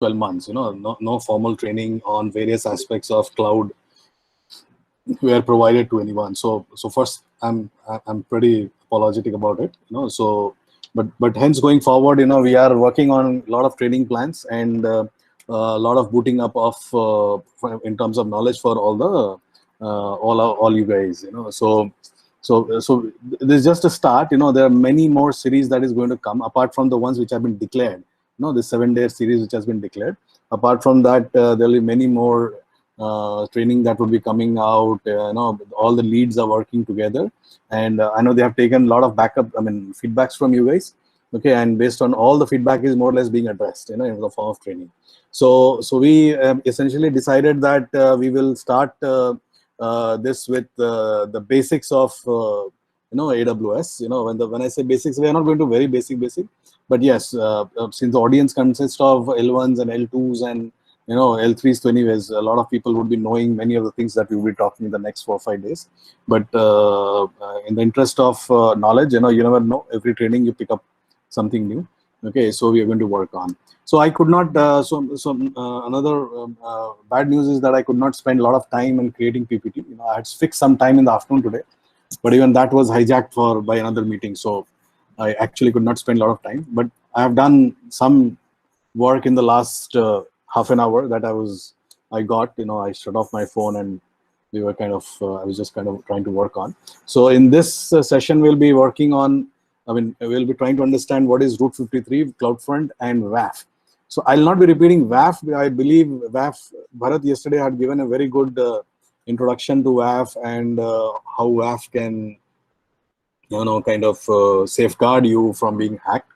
12 months. No formal training on various aspects of cloud were provided to anyone. So first, I'm pretty apologetic about it. But hence going forward, we are working on a lot of training plans and a lot of booting up of in terms of knowledge for all the all you guys. So this is just a start. There are many more series that is going to come apart from the ones which have been declared. The 7-day series which has been declared. Apart from that, there will be many more training that will be coming out. All the leads are working together, and I know they have taken a lot of feedbacks from you guys. Okay, and based on all the feedback is more or less being addressed, in the form of training. So we essentially decided that we will start this with the basics of AWS. When I say basics, we are not going to very basic, but yes, since the audience consists of L1s and L2s and L3s to anyways, a lot of people would be knowing many of the things that we will be talking in the next 4 or 5 days. But in the interest of knowledge, you never know. Every training you pick up something new. Okay, so we are going to work on. So I could not. Another bad news is that I could not spend a lot of time in creating PPT. I had fixed some time in the afternoon today, but even that was hijacked by another meeting. So I actually could not spend a lot of time. But I have done some work in the last half an hour that I got. I shut off my phone and we were I was just kind of trying to work on. So in this session, we'll be working on. We'll be trying to understand what is Route 53, CloudFront, and WAF. So I'll not be repeating WAF. I believe WAF, Bharat yesterday had given a very good introduction to WAF and how WAF can, safeguard you from being hacked.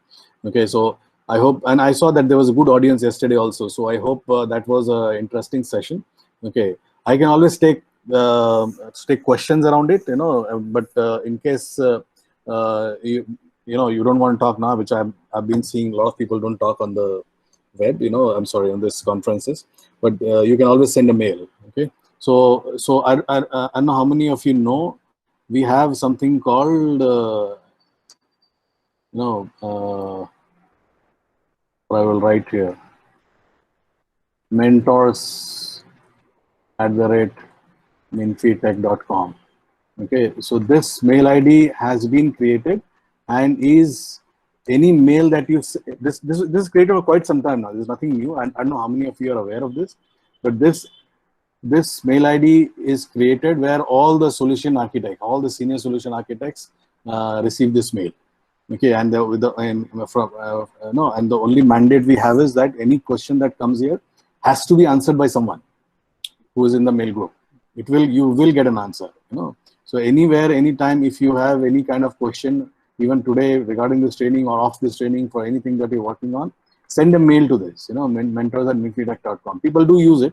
Okay, so I hope, and I saw that there was a good audience yesterday also. So I hope that was an interesting session. Okay, I can always take questions around it, but in case you don't want to talk now, which I've been seeing a lot of people don't talk on the web, I'm sorry, on this conferences, but you can always send a mail. Okay, so I don't know how many of you know we have something called I will write here, mentors@minfitech.com. Okay, so this mail ID has been created and is any mail that you this is created for quite some time now. There's nothing new, and I don't know how many of you are aware of this, but this mail ID is created where all the solution architects, all the senior solution architects receive this mail. Okay, and the only mandate we have is that any question that comes here has to be answered by someone who is in the mail group. You will get an answer. So anywhere, anytime, if you have any kind of question, even today regarding this training or off this training for anything that you're working on, send a mail to this. mentors@minfitech.com. People do use it.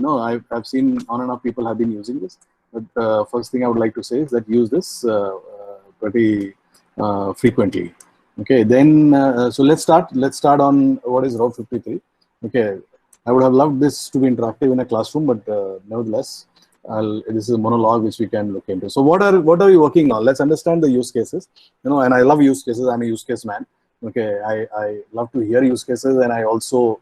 I've seen on and off people have been using this. But first thing I would like to say is that use this pretty frequently. Okay, then so let's start on what is Route 53. Okay, I would have loved this to be interactive in a classroom, but nevertheless, this is a monologue which we can look into. So what are we working on? Let's understand the use cases. And I love use cases. I'm a use case man. Okay, I love to hear use cases, and I also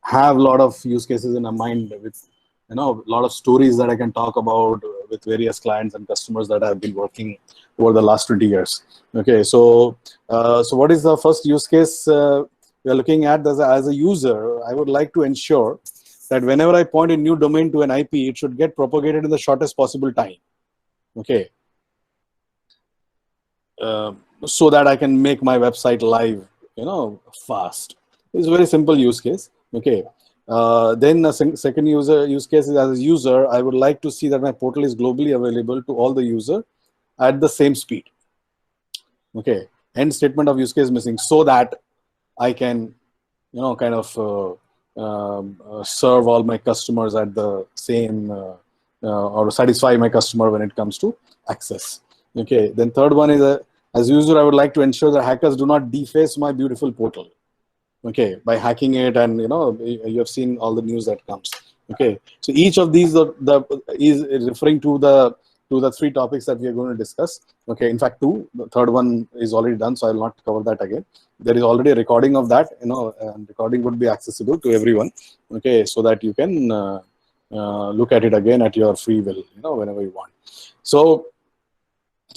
have a lot of use cases in my mind with a lot of stories that I can talk about with various clients and customers that I've been working over the last 20 years. Okay, so what is the first use case we are looking at? As a user, I would like to ensure that whenever I point a new domain to an IP, it should get propagated in the shortest possible time. Okay, so that I can make my website live, fast. It's a very simple use case. Okay. Then the second use case is, as a user, I would like to see that my portal is globally available to all the user at the same speed. Okay. End statement of use case missing, so that I can, serve all my customers at the same or satisfy my customer when it comes to access. Okay. Then third one is as a user, I would like to ensure that hackers do not deface my beautiful portal. Okay, by hacking it, and you have seen all the news that comes. Okay, so each of these is referring to the to the 3 topics that we are going to discuss. Okay, in fact 2. The third one is already done, so I will not cover that again. There is already a recording of that, and recording would be accessible to everyone. Okay, so that you can look at it again at your free will, whenever you want. So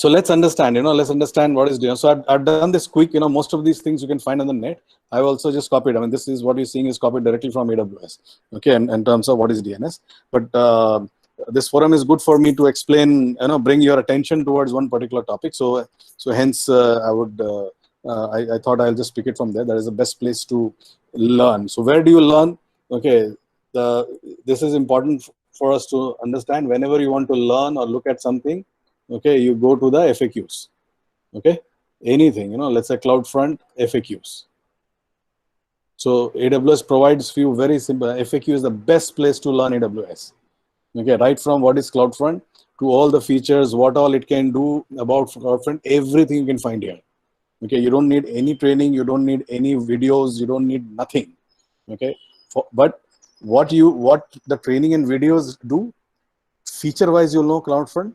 let's understand, let's understand what is DNS. So I've done this quick, most of these things you can find on the net. I've also just copied. I mean, this is what you're seeing is copied directly from AWS. Okay, in terms of what is DNS. But this forum is good for me to explain, bring your attention towards one particular topic. So hence I thought I'll just pick it from there. That is the best place to learn. So where do you learn? Okay, this is important for us to understand. Whenever you want to learn or look at something, okay, you go to the FAQs. Okay, anything, let's say CloudFront FAQs. So AWS provides few very simple FAQ is the best place to learn AWS. Okay, right from what is CloudFront to all the features, what all it can do about CloudFront, everything you can find here. Okay, you don't need any training, you don't need any videos, you don't need nothing. Okay, but what the training and videos do, feature-wise, you'll know CloudFront,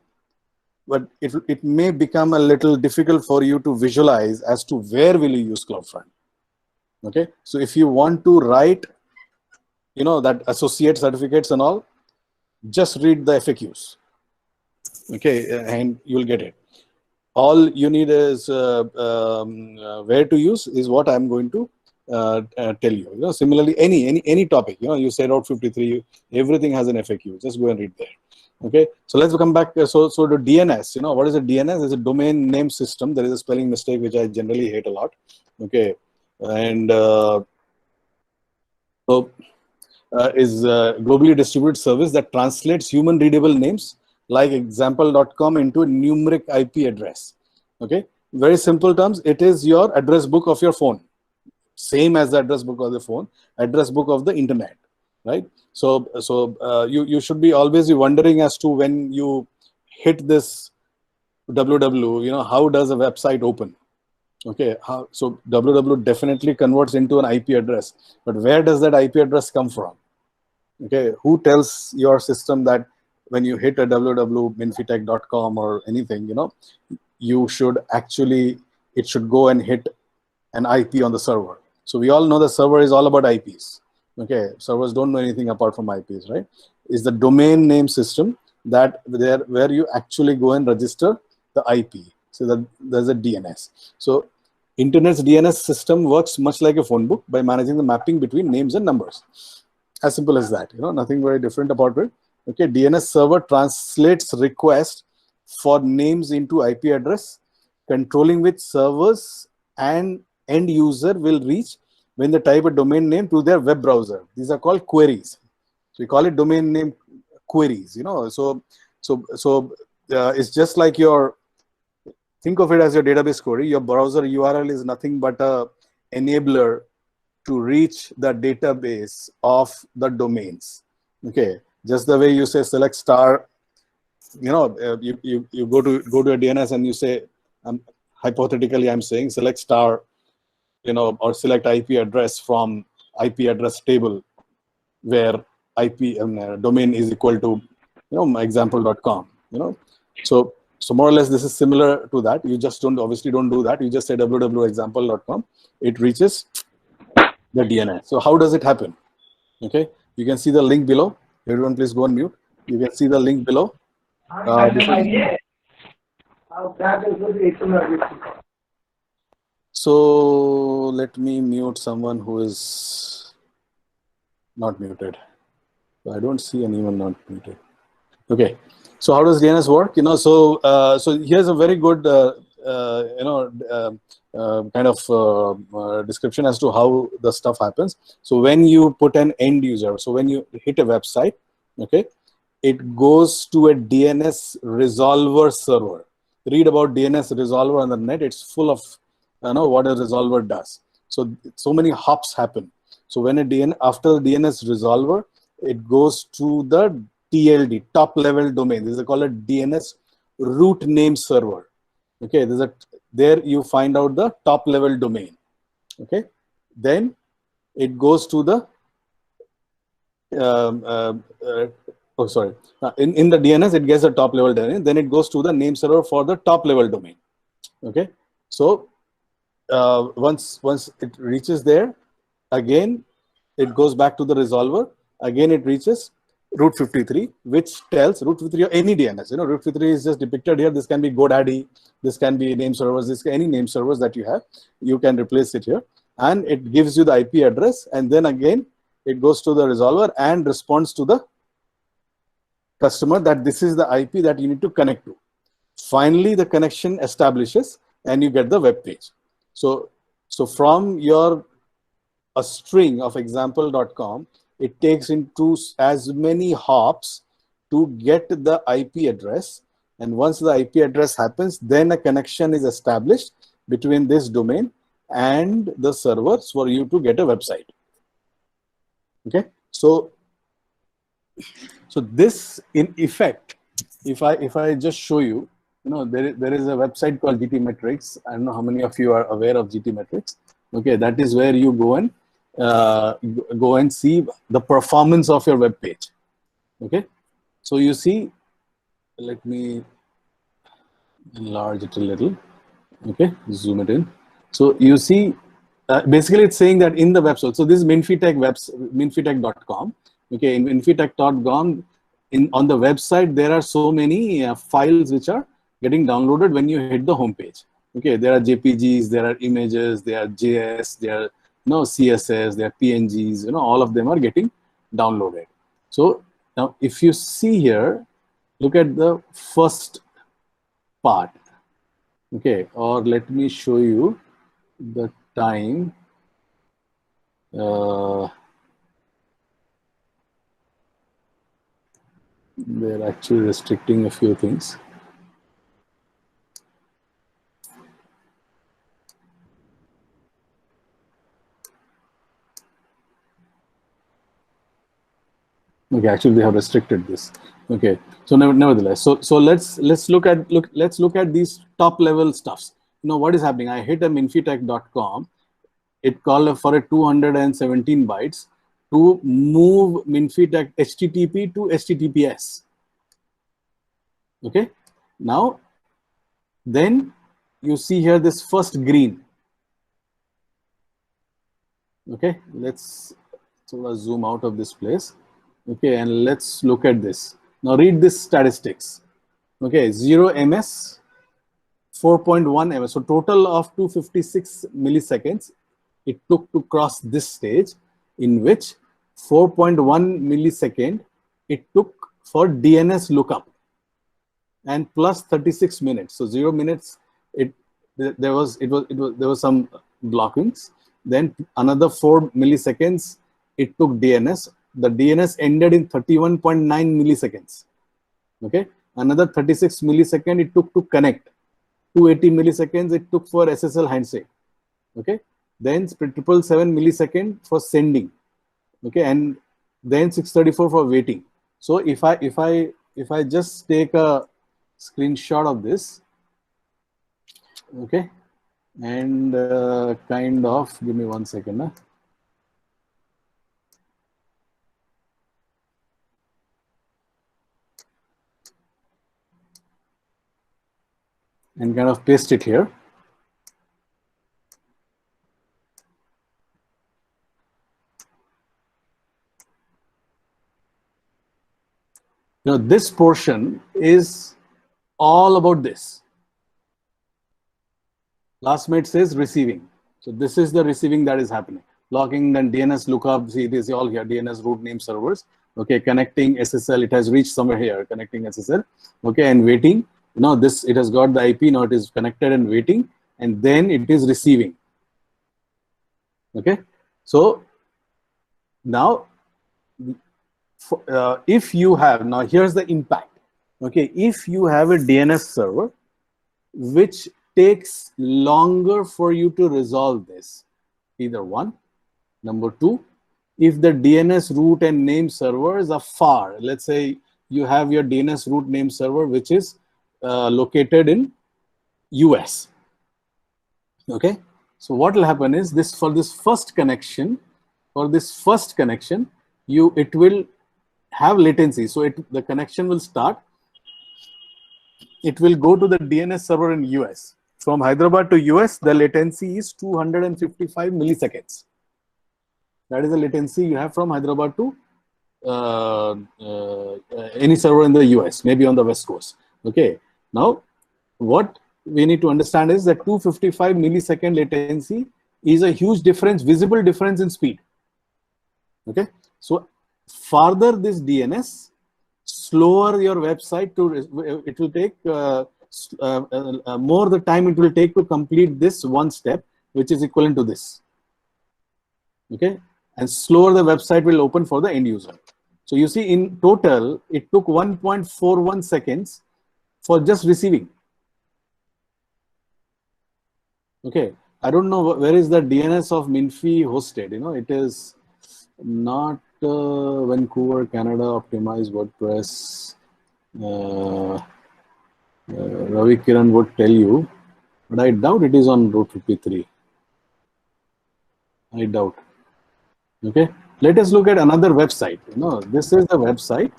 but it may become a little difficult for you to visualize as to where will you use CloudFront. Okay, so if you want to write, that associate certificates and all, just read the FAQs. Okay, and you'll get it. All you need is where to use is what I'm going to tell you. Similarly, any topic, you say Route 53, everything has an FAQ. Just go and read there. Okay, so let's come back. So to DNS, what is a DNS? It's a domain name system. There is a spelling mistake which I generally hate a lot. Okay, and is a globally distributed service that translates human readable names like example.com into a numeric IP address. Okay, very simple terms. It is your address book of your phone, same as the address book of the phone, address book of the internet, right? So you should be always be wondering as to when you hit this www, how does a website open? Okay, so www definitely converts into an IP address, but where does that IP address come from? Okay, who tells your system that when you hit a www.minfitech.com or anything, you should actually, it should go and hit an IP on the server. So we all know the server is all about IPs. Okay, servers don't know anything apart from IPs, right? Is the domain name system that where you actually go and register the IP. So that there's a DNS. So Internet's DNS system works much like a phone book by managing the mapping between names and numbers. As simple as that, nothing very different about it. Okay, DNS server translates requests for names into IP address, controlling which servers and end user will reach when they type a domain name to their web browser. These are called queries. So we call it domain name queries. So it's just like think of it as your database query. Your browser URL is nothing but a enabler to reach the database of the domains. Okay, just the way you say select star, you go to a DNS and you say, hypothetically I'm saying select star, or select IP address from IP address table where IP domain is equal to example.com. So more or less this is similar to that. You just obviously don't do that. You just say www.example.com. It reaches the DNS. So how does it happen? Okay, you can see the link below. Everyone please go on mute. You can see the link below. So let me mute someone who is not muted. I don't see anyone not muted. Okay, so how does DNS work? So here's a very good kind of description as to how the stuff happens. So when you put an end user, so when you hit a website, okay, it goes to a DNS resolver server. Read about DNS resolver on the net. It's full of what a resolver does. So many hops happen. So when after the DNS resolver, it goes to the TLD, top level domain. This is called a DNS root name server. Okay, there you find out the top level domain. Okay, then it goes to the Oh, sorry. In the DNS, it gets the top level domain. Then it goes to the name server for the top level domain. Okay. So once it reaches there, again it goes back to the resolver. Again it reaches route 53, which tells route 53 or any DNS. You know, route 53 is just depicted here. This can be GoDaddy, this can be name servers, this any name servers that you have. You can replace it here, and it gives you the IP address, and then again it goes to the resolver and responds to the customer that this is the IP that you need to connect to. Finally, the connection establishes, and you get the web page. So from your a string of example.com, it takes into as many hops to get the IP address. And once the IP address happens, then a connection is established between this domain and the servers for you to get a website. Okay, so this in effect, if I just show you, you know, there is a website called GTmetrix. I don't know how many of you are aware of GTmetrix. Okay, that is where you go and see the performance of your web page. Okay, so you see, let me enlarge it a little. Okay, zoom it in. So you see, basically it's saying that in the website. So this is minfitech.com. Okay, in minfitech.com, on the website there are so many files which are getting downloaded when you hit the home page. Okay, there are JPGs, there are images, there are JS, there are CSS, there are PNGs. You know, all of them are getting downloaded. So now, if you see here, look at the first part. Okay, or let me show you the time. They're actually restricting a few things. Okay, actually they have restricted this. Okay, so nevertheless, so let's look at these top level stuffs. You know what is happening? I hit a minfitech.com. It called for a 217 bytes to move Minfitech HTTP to HTTPS. Okay, now then you see here this first green. Okay, let's zoom out of this place. Okay, and let's look at this. Now read this statistics. Okay, 0 ms, 4.1 ms. So total of 256 milliseconds it took to cross this stage, in which 4.1 millisecond it took for DNS lookup, and plus 36 minutes. So 0 minutes there was some blockings. Then another 4 milliseconds it took DNS. The DNS ended in 31.9 milliseconds. Okay, another 36 milliseconds it took to connect. 280 milliseconds it took for SSL handshake. Okay, then 777 milliseconds for sending. Okay, and then 634 for waiting. So if I just take a screenshot of this, okay, and kind of give me 1 second. And kind of paste it here. Now this portion is all about this. Last mate says receiving. So this is the receiving that is happening. Logging and DNS lookup. See, this is all here. DNS root name servers. Okay, connecting SSL. It has reached somewhere here. Connecting SSL. Okay, and waiting. Now this, it has got the IP. Now it is connected and waiting, and then it is receiving. Okay, so now if you have, now here's the impact. Okay, if you have a DNS server which takes longer for you to resolve this, either one. Number two, if the DNS root and name servers are far, let's say you have your DNS root name server which is located in US. Okay, so what will happen is this, for this first connection, it will have latency. So the connection will start. It will go to the DNS server in US. From Hyderabad to US, the latency is 255 milliseconds. That is the latency you have from Hyderabad to any server in the US, maybe on the West Coast. Okay. Now, what we need to understand is that 255 millisecond latency is a huge difference, visible difference in speed. Okay. So, further this DNS, slower your website to, it will take more the time it will take to complete this one step, which is equivalent to this. Okay. And slower the website will open for the end user. So you see, in total, it took 1.41 seconds for just receiving. Okay, I don't know where is the DNS of Minfy hosted. You know, it is not Vancouver, Canada, optimized WordPress. Ravi Kiran would tell you, but I doubt it is on Route 53. I doubt. Okay, let us look at another website. You know, this is the website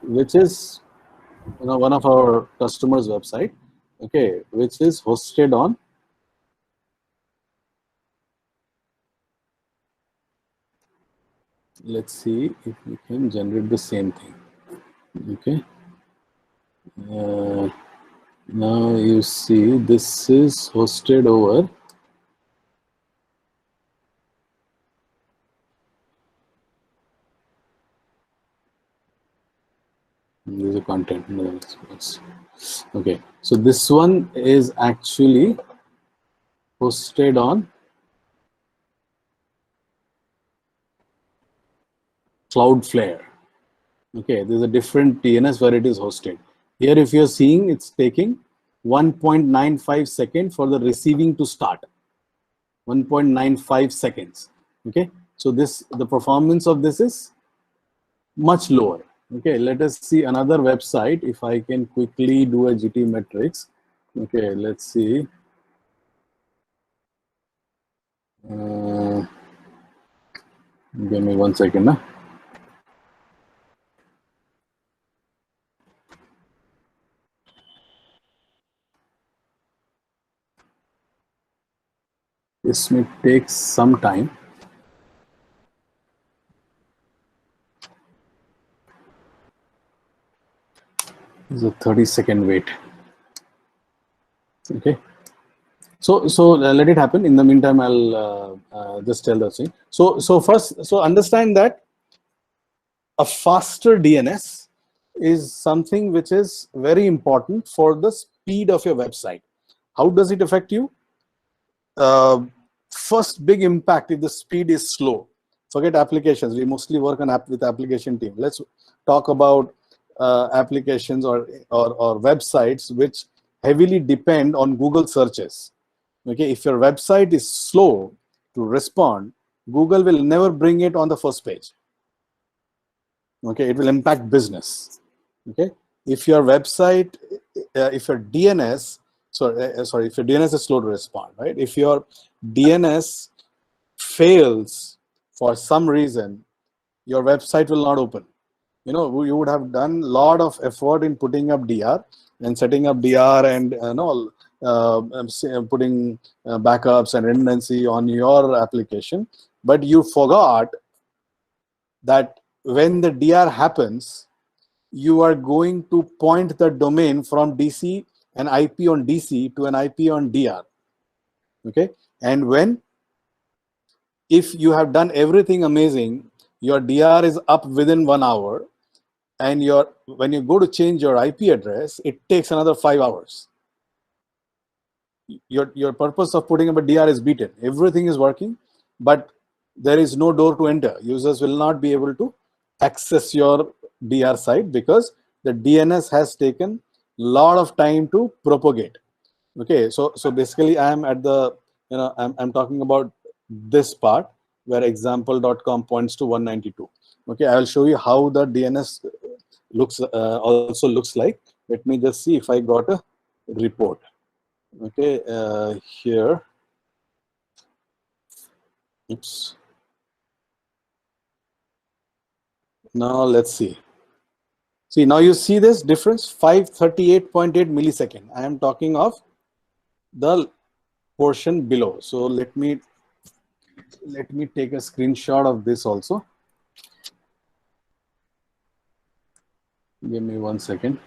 which is, you know, one of our customers' website. Okay, which is hosted on. Let's see if we can generate the same thing. Okay. Now you see this is hosted over user content. Okay, so this one is actually hosted on Cloudflare. Okay, there's a different DNS where it is hosted. Here, if you're seeing, it's taking 1.95 seconds for the receiving to start. 1.95 seconds. Okay, so the performance of this is much lower. Okay, let us see another website. If I can quickly do a GTmetrix. Okay, let's see. Give me 1 second. Huh? This may take some time. It's a 30-second wait. Okay. So let it happen. In the meantime, I'll just tell the thing. So first, so understand that a faster DNS is something which is very important for the speed of your website. How does it affect you? First big impact if the speed is slow. Forget applications. We mostly work on with application team. Let's talk about applications or websites which heavily depend on Google searches. Okay, if your website is slow to respond, Google will never bring it on the first page. Okay, it will impact business. Okay, if your website, if your DNS, sorry, if your DNS is slow to respond, right? If your DNS fails for some reason, your website will not open. You know, you would have done a lot of effort in putting up DR and setting up DR and putting backups and redundancy on your application, but you forgot that when the DR happens, you are going to point the domain from DC, an IP on DC to an IP on DR. Okay, and if you have done everything amazing, your DR is up within 1 hour, and when you go to change your IP address, it takes another 5 hours. Your purpose of putting up a DR is beaten. Everything is working, but there is no door to enter. Users will not be able to access your DR site because the DNS has taken a lot of time to propagate. Okay, so basically I am at the, I'm talking about this part where example.com points to 192. Okay, I will show you how the DNS also looks like. Let me just see if I got a report. Okay, here. Oops. Now let's see. See, now you see this difference, 538.8 millisecond. I am talking of the portion below. So let me take a screenshot of this also. Give me 1 second.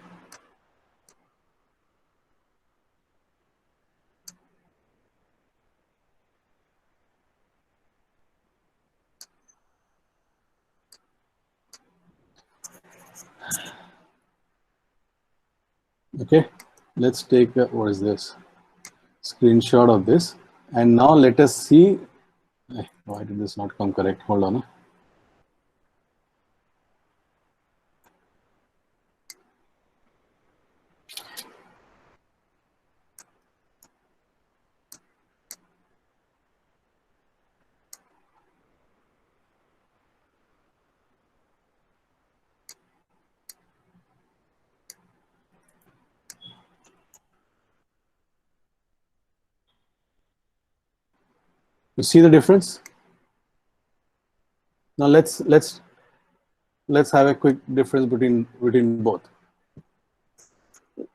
Okay, let's take a, what is this? Screenshot of this. And now let us see. Why did this not come correct? Hold on. You see the difference? Now let's have a quick difference between both.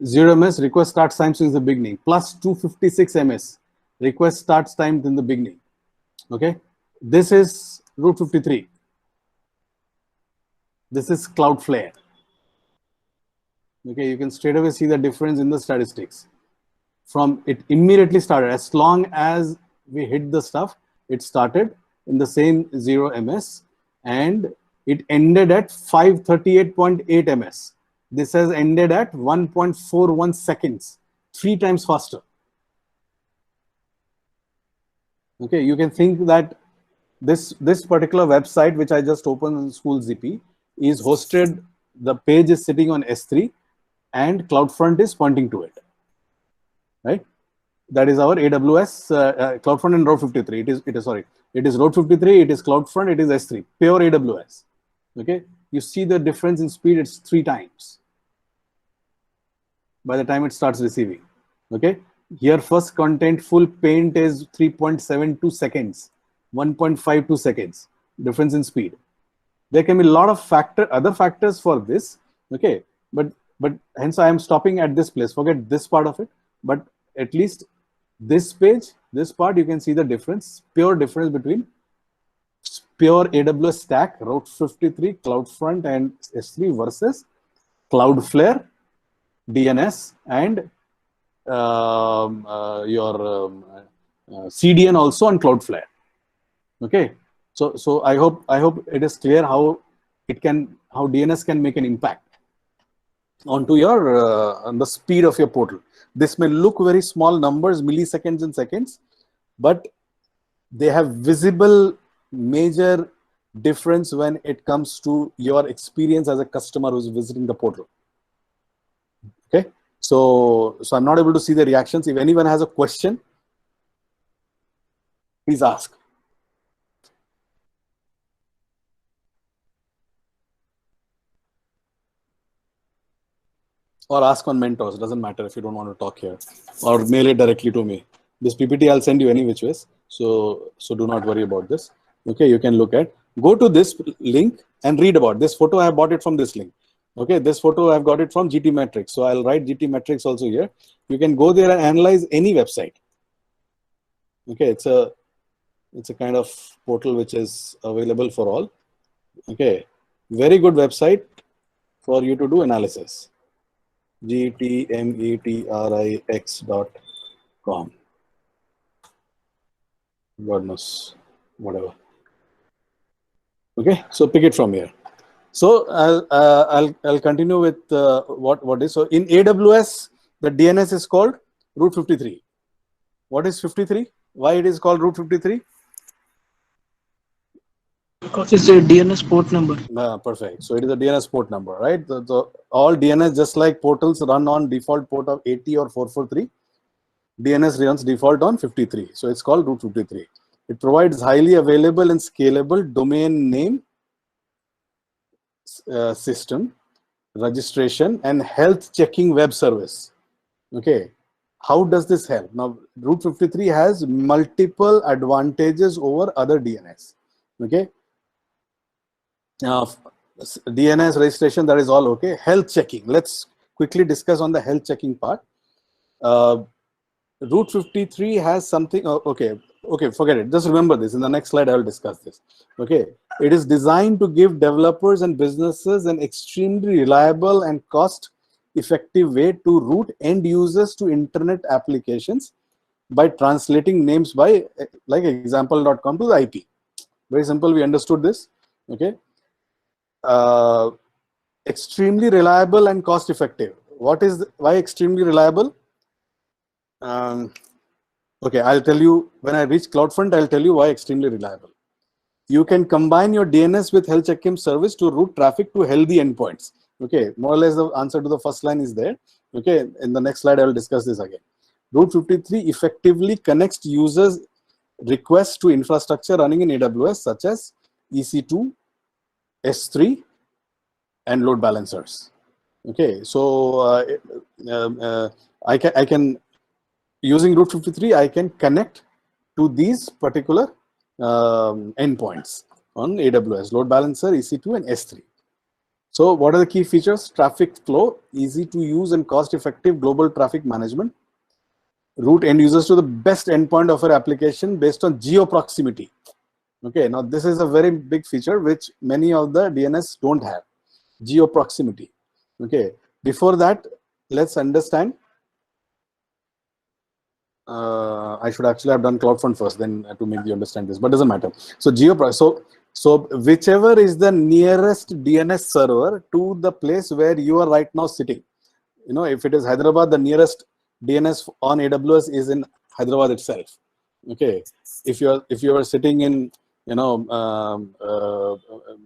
0 ms request start time since the beginning, plus 256 ms request starts time in the beginning. Okay, this is Route 53. This is Cloudflare. Okay, you can straight away see the difference in the statistics. From it immediately started, as long as we hit the stuff, it started in the same 0 ms and it ended at 538.8 ms. This has ended at 1.41 seconds, 3 times faster. Okay, you can think that this particular website, which I just opened on SchoolZP, is hosted, the page is sitting on S3 and CloudFront is pointing to it, right? That is our AWS, CloudFront and Route 53. It is Route 53, it is CloudFront, it is S3, pure AWS. Okay, you see the difference in speed, it's 3 times by the time it starts receiving. Okay, here first content full paint is 3.72 seconds, 1.52 seconds difference in speed. There can be a lot of other factors for this. Okay, but hence I am stopping at this place. Forget this part of it, but at least this page, this part, you can see the difference, pure difference between pure AWS stack, Route 53, CloudFront and S3 versus Cloudflare, DNS, and your CDN also on Cloudflare. Okay, so I hope it is clear how DNS can make an impact onto your on the speed of your portal. This may look very small numbers, milliseconds and seconds, but they have visible major difference when it comes to your experience as a customer who's visiting the portal. Okay, so I'm not able to see the reactions. If anyone has a question, please ask. Or ask on Mentors, doesn't matter if you don't want to talk here, or mail it directly to me. This PPT I'll send you any which ways, so do not worry about this. Okay, you can look at, go to this link and read about this photo. I have bought it from this link. Okay, this photo I've got it from GTmetrix, so I'll write GTmetrix also here. You can go there and analyze any website. Okay, it's a kind of portal which is available for all. Okay, very good website for you to do analysis. GTmetrix.com. God knows, whatever. Okay, so pick it from here. So I'll continue with what is. So in AWS, the DNS is called Route 53. What is 53? Why it is called Route 53? Because it's a DNS port number. Perfect. So it is a DNS port number, right? All DNS, just like portals run on default port of 80 or 443, DNS runs default on 53. So it's called Route 53. It provides highly available and scalable domain name system, registration, and health checking web service. Okay. How does this help? Now, Route 53 has multiple advantages over other DNS. Okay. DNS registration, that is all okay. Health checking. Let's quickly discuss on the health checking part. Route 53 has something. Okay, forget it. Just remember this. In the next slide, I will discuss this. Okay, it is designed to give developers and businesses an extremely reliable and cost-effective way to route end users to internet applications by translating names by like example.com to the IP. Very simple. We understood this. Okay. Extremely reliable and cost-effective. Why extremely reliable? Okay, I'll tell you when I reach CloudFront. I'll tell you why extremely reliable. You can combine your DNS with health check-in service to route traffic to healthy endpoints. Okay, more or less the answer to the first line is there. Okay, in the next slide I will discuss this again. Route 53 effectively connects users' requests to infrastructure running in AWS such as EC2, S3, and load balancers. Okay, so I can using Route 53, I can connect to these particular endpoints on AWS, load balancer, EC2, and S3. So what are the key features? Traffic flow, easy to use and cost-effective global traffic management. Route end users to the best endpoint of your application based on geo proximity. Okay, now this is a very big feature which many of the DNS don't have, geo proximity. Okay, before that, let's understand. I should actually have done CloudFront first, then to make you understand this, but doesn't matter. So so whichever is the nearest DNS server to the place where you are right now sitting. You know, if it is Hyderabad, the nearest DNS on AWS is in Hyderabad itself. Okay, if you are sitting in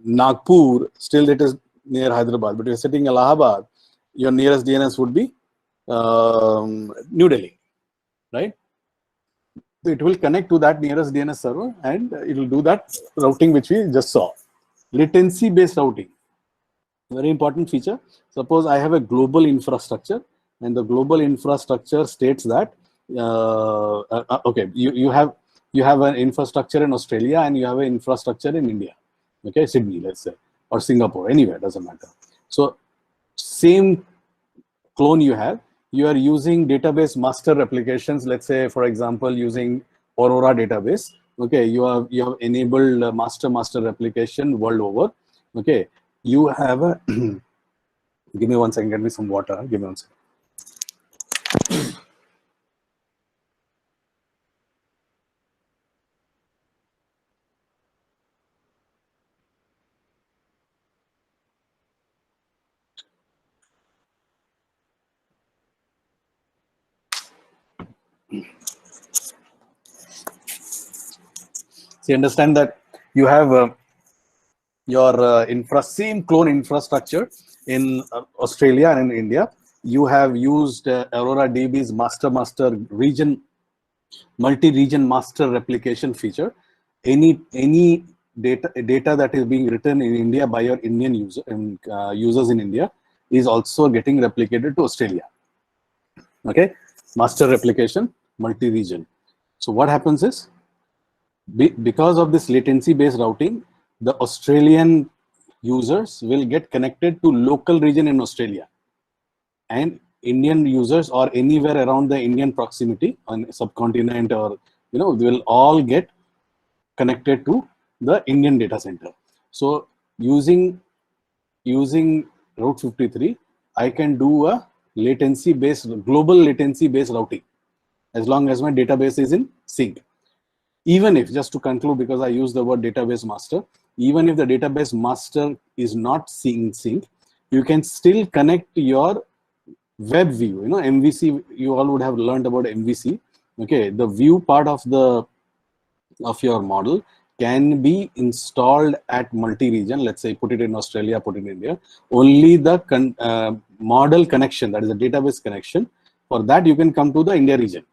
Nagpur, still it is near Hyderabad. But if you're sitting in Allahabad, your nearest DNS would be New Delhi, right? So it will connect to that nearest DNS server and it will do that routing which we just saw. Latency based routing, very important feature. Suppose I have a global infrastructure and the global infrastructure states that okay, you have an infrastructure in Australia and you have an infrastructure in India. Okay, Sydney, let's say, or Singapore, anywhere, doesn't matter. So same clone you are using database master replications. Let's say, for example, using Aurora database. Okay, you have enabled master replication world over. Okay, you have a give me 1 second, get me some water. Give me 1 second. So you understand that you have your same clone infrastructure in Australia and in India. You have used Aurora DB's master region, multi-region master replication feature. Any data that is being written in India by your Indian users in India is also getting replicated to Australia. Okay, master replication, multi-region. So what happens is, because of this latency-based routing, the Australian users will get connected to local region in Australia, and Indian users or anywhere around the Indian proximity on subcontinent, or they will all get connected to the Indian data center. So using Route 53, I can do a global latency-based routing as long as my database is in sync. Even if, just to conclude, because I use the word database master, even if the database master is not in sync, you can still connect your web view. MVC, you all would have learned about MVC. Okay, the view part of your model can be installed at multi-region. Let's say put it in Australia, put it in India. Only the model connection, that is the database connection, for that you can come to the India region,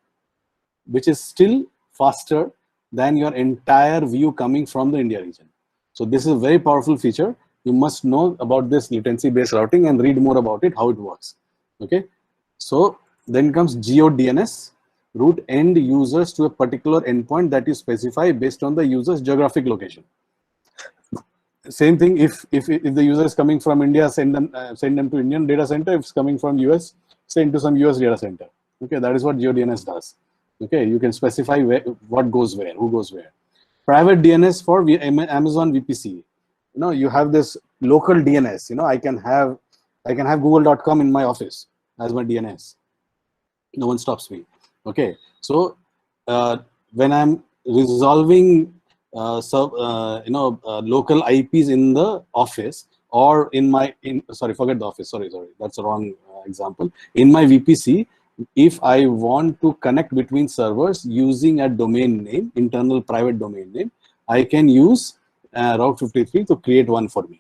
which is still faster than your entire view coming from the India region. So this is a very powerful feature. You must know about this latency-based routing and read more about it, how it works. Okay, so then comes GeoDNS, route end users to a particular endpoint that you specify based on the user's geographic location. Same thing, if the user is coming from India, send them to Indian data center. If it's coming from US, send to some US data center. Okay, that is what GeoDNS does. Okay, you can specify what goes where, who goes where. Private DNS for Amazon VPC. You have this local DNS. I can have google.com in my office as my DNS. No one stops me. Okay, so when I'm resolving local IPs in the office, or forget the office, sorry, that's a wrong example. In my VPC, if I want to connect between servers using a domain name, internal private domain name, I can use Route 53 to create one for me.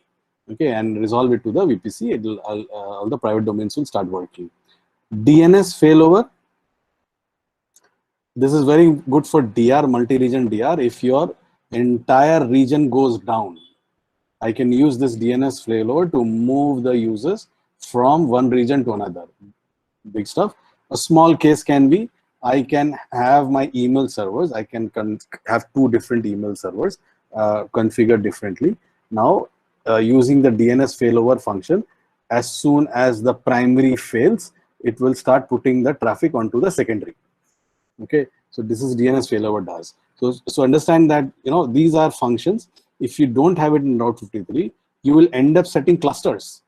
Okay, and resolve it to the VPC. All the private domains will start working. DNS failover. This is very good for DR, multi-region DR. If your entire region goes down, I can use this DNS failover to move the users from one region to another. Big stuff. A small case can be, I can have my email servers. I can have two different email servers configured differently. Now, using the DNS failover function, as soon as the primary fails, it will start putting the traffic onto the secondary. Okay, so this is DNS failover does. So understand that these are functions. If you don't have it in Route 53, you will end up setting clusters.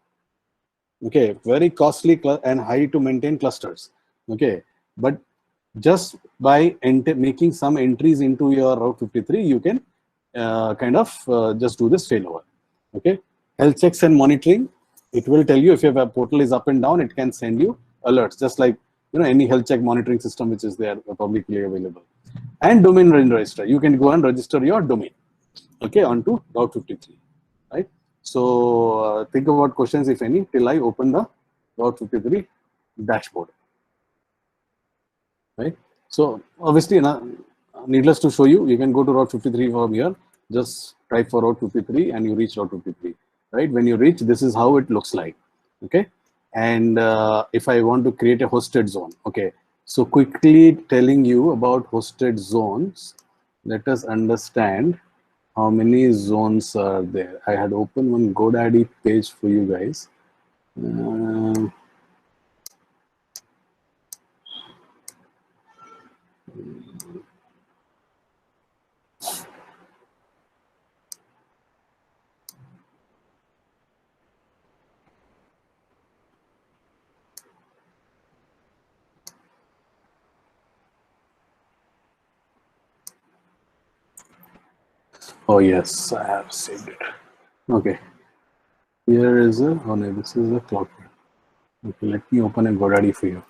Okay, very costly and high to maintain clusters. Okay, but just by making some entries into your Route 53, you can just do this failover. Okay, health checks and monitoring. It will tell you if your portal is up and down. It can send you alerts, just like any health check monitoring system which is there publicly available. And domain register. You can go and register your domain. Okay, onto Route 53. Right. So think about questions, if any, till I open the Route 53 dashboard. Right. So obviously, needless to show you, you can go to Route 53 from here. Just type for Route 53 and you reach Route 53. Right. When you reach, this is how it looks like. Okay. And if I want to create a hosted zone, okay. So quickly telling you about hosted zones, let us understand how many zones are there. I had opened one GoDaddy page for you guys. Oh yes, I have saved it. Okay. Here is this is a cloud. Okay, let me open a GoDaddy for you.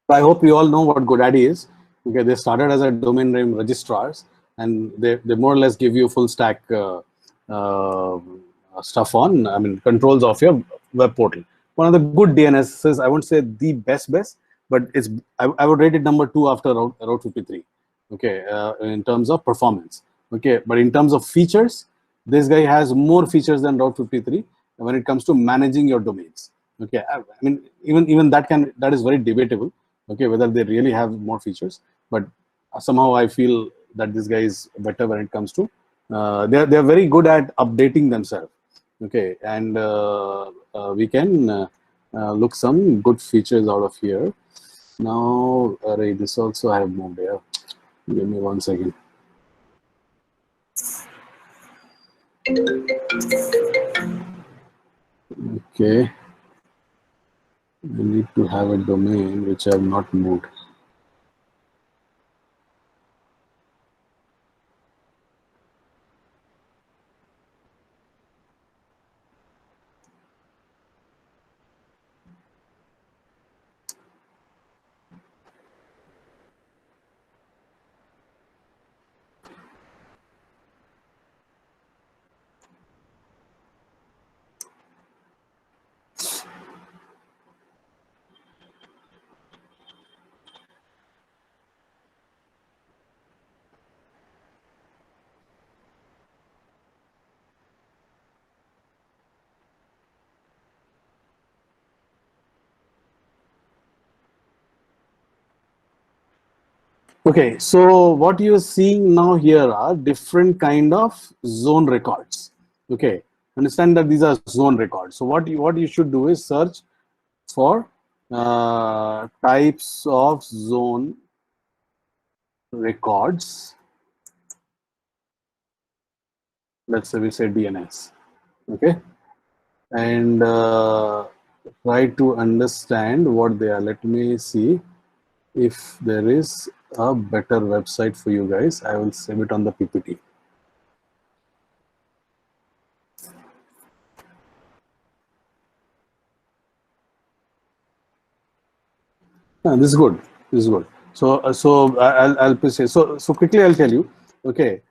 I hope you all know what GoDaddy is. Okay, they started as a domain name registrars, and they more or less give you full stack stuff on, controls of your web portal. One of the good DNSs, I won't say the best, but I would rate it number 2 after Route 53. Okay, in terms of performance. Okay, but in terms of features, this guy has more features than Route 53 when it comes to managing your domains. Okay, even that is very debatable. Okay, whether they really have more features, but somehow I feel that this guy is better when it comes to they're very good at updating themselves. Okay, and we can look some good features out of here. Now, this also I have moved here. Give me 1 second. Okay, we need to have a domain which I have not moved. Okay, so what you're seeing now here are different kind of zone records. Okay, understand that these are zone records. So what you should do is search for types of zone records. Let's say we say DNS. Okay, and try to understand what they are. Let me see if there is a better website for you guys. I will save it on the PPT. This is good. This is good. So I'll say so quickly. I'll tell you. Okay,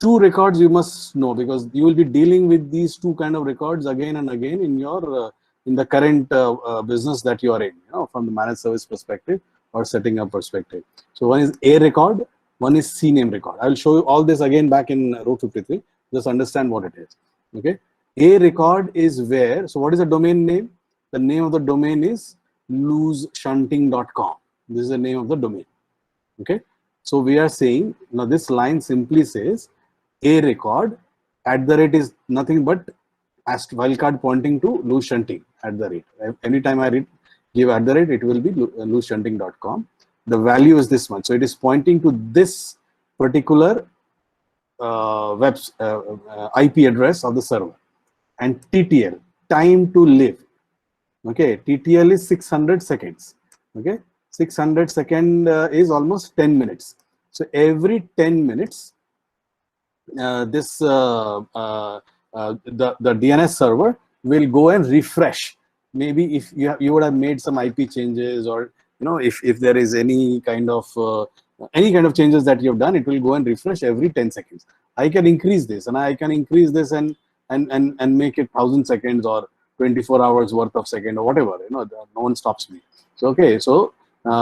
two records you must know, because you will be dealing with these two kind of records again and again in your in the current business that you are in. You know, from the managed service perspective or setting up perspective. So one is A record, one is CNAME record. I will show you all this again back in Route 53. Just understand what it is. Okay, A record is where. So what is the domain name? The name of the domain is looseshunting.com. This is the name of the domain. Okay, so we are saying now this line simply says A record @ is nothing but wildcard pointing to looseshunting @ anytime I give @ it will be looseshunting.com. The value is this one, so it is pointing to this particular IP address of the server. And TTL, time to live. Okay, TTL is 600 seconds. Okay, 600 second is almost 10 minutes. So every 10 minutes, the DNS server will go and refresh. Maybe if you would have made some IP changes, or if there is any kind of changes that you have done, it will go and refresh every 10 seconds. I can increase this, and I can increase this and make it 1,000 seconds or 24 hours worth of second or whatever. No one stops me. So okay, so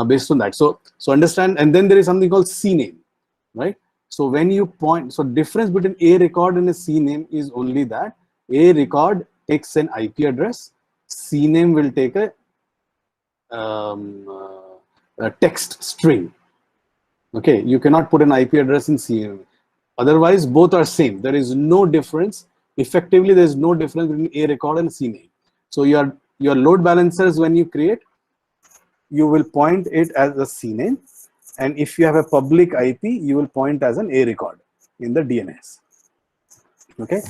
based on that, so understand. And then there is something called CNAME, right? So when you point, so difference between A record and a CNAME is only that A record takes an IP address, CNAME will take a text string. Okay, you cannot put an IP address in CNAME. Otherwise, both are same. There is no difference. Effectively, there is no difference between A record and CNAME. So your load balancers, when you create, you will point it as a CNAME. And if you have a public IP, you will point as an A record in the DNS. Okay.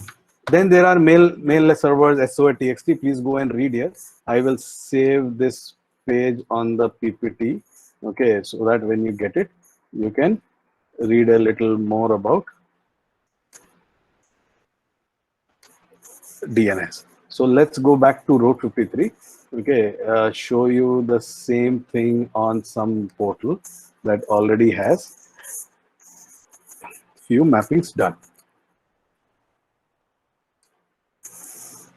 Then there are mail servers, SO.txt. Please go and read here. I will save this page on the PPT. Okay, so that when you get it, you can read a little more about DNS. So let's go back to Route 53. Okay, show you the same thing on some portal that already has few mappings done.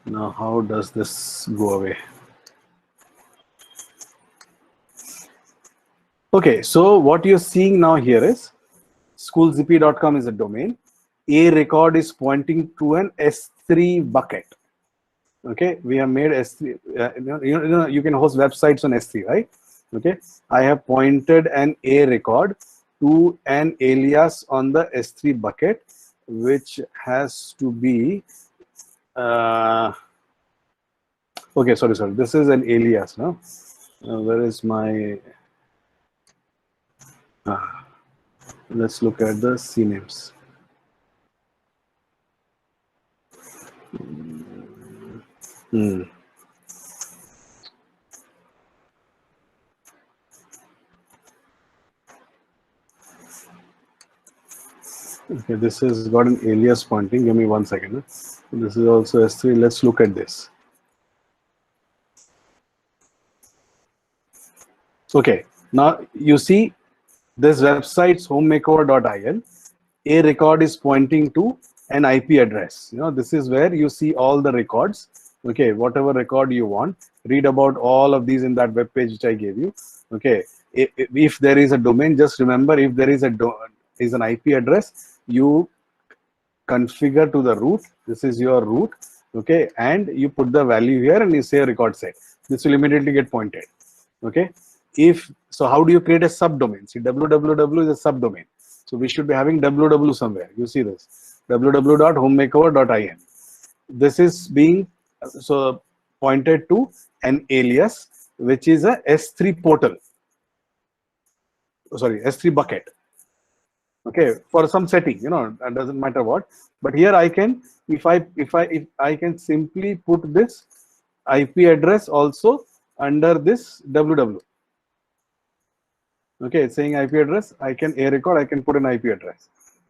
Now, how does this go away? Okay, so what you're seeing now here is schoolzippy.com is a domain. A record is pointing to an S3 bucket. Okay, we have made S3. You can host websites on S3, right? Okay, I have pointed an A record to an alias on the S3 bucket, which has to be okay. Sorry. This is an alias. No, where is my? Let's look at the CNAMEs. Okay, this has got an alias pointing. Give me 1 second. This is also S3. Let's look at this. Okay, now you see this website's homemakeover.il. A record is pointing to an IP address. This is where you see all the records. Okay, whatever record you want, read about all of these in that web page which I gave you. Okay, if there is a domain, just remember, if there is an IP address, you configure to the root. This is your root. Okay, and you put the value here and you say record set. This will immediately get pointed. Okay, if So how do you create a subdomain? See, www is a subdomain. So we should be having www somewhere. You see this, www.homemakeover.in. This is being so pointed to an alias, which is a S3 portal. Sorry, S3 bucket. Okay, for some setting, it doesn't matter what. But here I can, if I can simply put this IP address also under this www. Okay, it's saying IP address. I can a record. I can put an IP address.